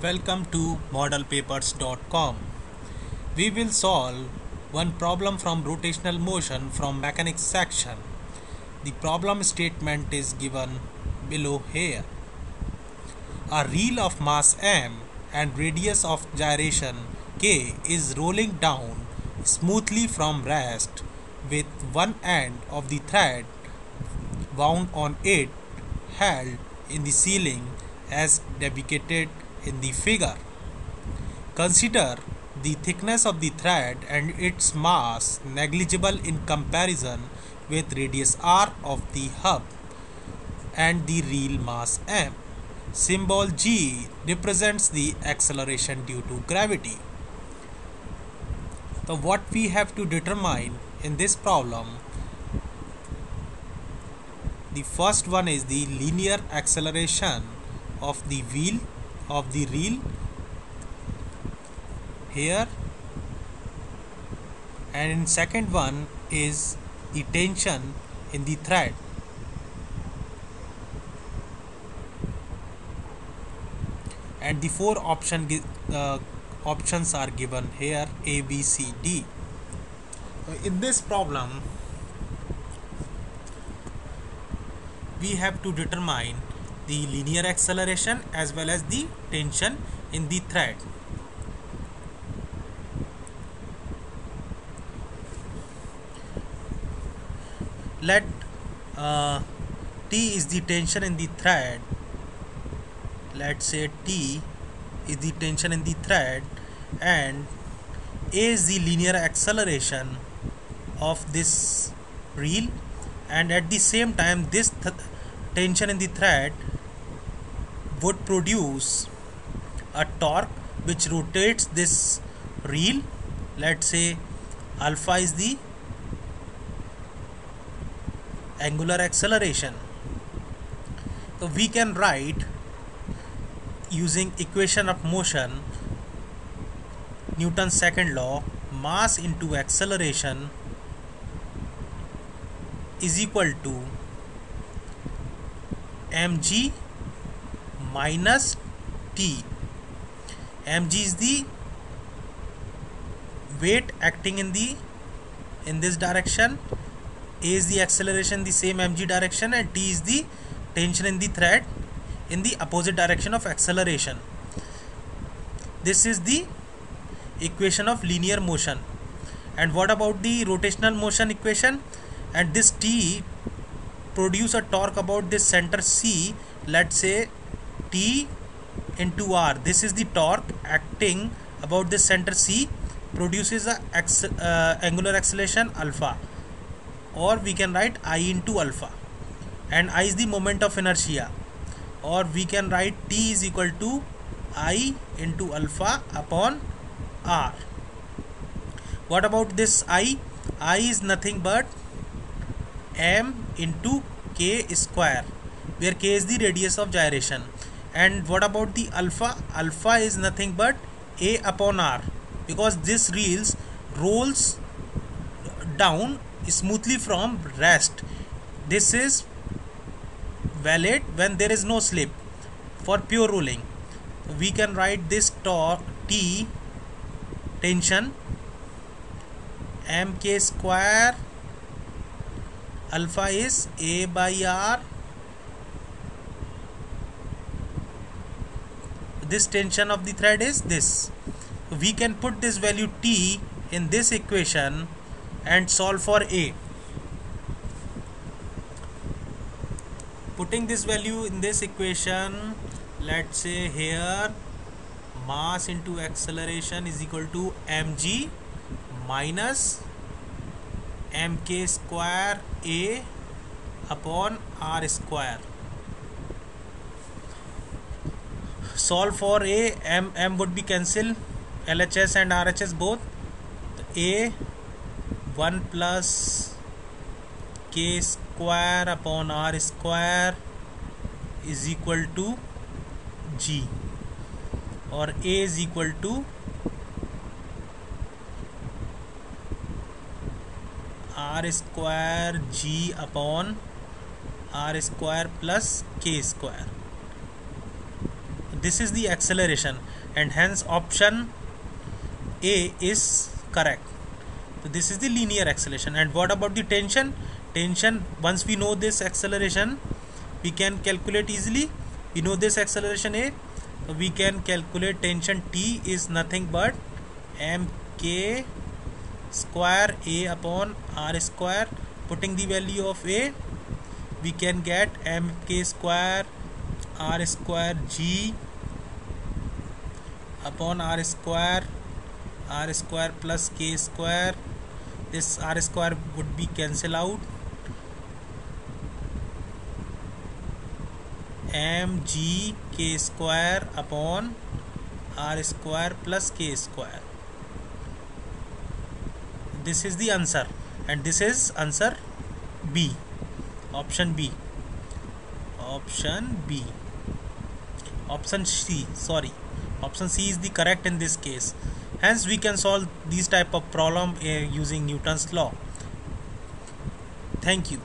Welcome to modelpapers.com. We will solve one problem from rotational motion from mechanics section. The problem statement is given below here. A reel of mass m and radius of gyration k is rolling down smoothly from rest with one end of the thread wound on it held in the ceiling as depicted in the figure. Consider the thickness of the thread and its mass negligible in comparison with radius r of the hub and the real mass m. Symbol g represents the acceleration due to gravity. So what we have to determine in this problem, the first one is the linear acceleration of the wheel of the reel here, and in second one is the tension in the thread. And the four options are given here, A, B, C, D. In this problem, we have to determine the linear acceleration as well as the tension in the thread. Let T is the tension in the thread. Let's say T is the tension in the thread and A is the linear acceleration of this reel, and at the same time this tension in the thread would produce a torque which rotates this reel. Let's say alpha is the angular acceleration. So we can write using equation of motion, Newton's second law, mass into acceleration is equal to mg minus t. Mg is the weight acting in this direction, A is the acceleration the same mg direction, and t is the tension in the thread in the opposite direction of acceleration. This is the equation of linear motion. And what about the rotational motion equation? And this T produce a torque about this center C. Let's say T into R. This is the torque acting about this center C, produces a angular acceleration alpha, or we can write I into alpha, and I is the moment of inertia, or we can write T is equal to I into alpha upon R. What about this I? I is nothing but m into k square, where k is the radius of gyration. And what about the alpha? Alpha is nothing but A upon R, because this reels rolls down smoothly from rest. This is valid when there is no slip. For pure rolling, we can write this T tension mk square, alpha is A by R. This tension of the thread is this. We can put this value T in this equation and solve for A. Putting this value in this equation, let's say here mass into acceleration is equal to mg minus mk square A upon R square. Solve for A. M would be cancelled, LHS and RHS both. A 1 plus k square upon R square is equal to G, or A is equal to R square G upon R square plus k square. this is the acceleration, and hence option A is correct. So this is the linear acceleration. And what about the tension? Tension, once we know this acceleration, we can calculate easily. We know this acceleration A, so we can calculate tension T is nothing but mk square A upon r square. Putting the value of A, we can get mk square r square g upon r square plus k square. This r square would be cancel out. mg k square upon r square plus k square. This is the answer, and this is answer B, option B. Option C is the correct in this case. Hence we can solve these type of problem using Newton's law. Thank you.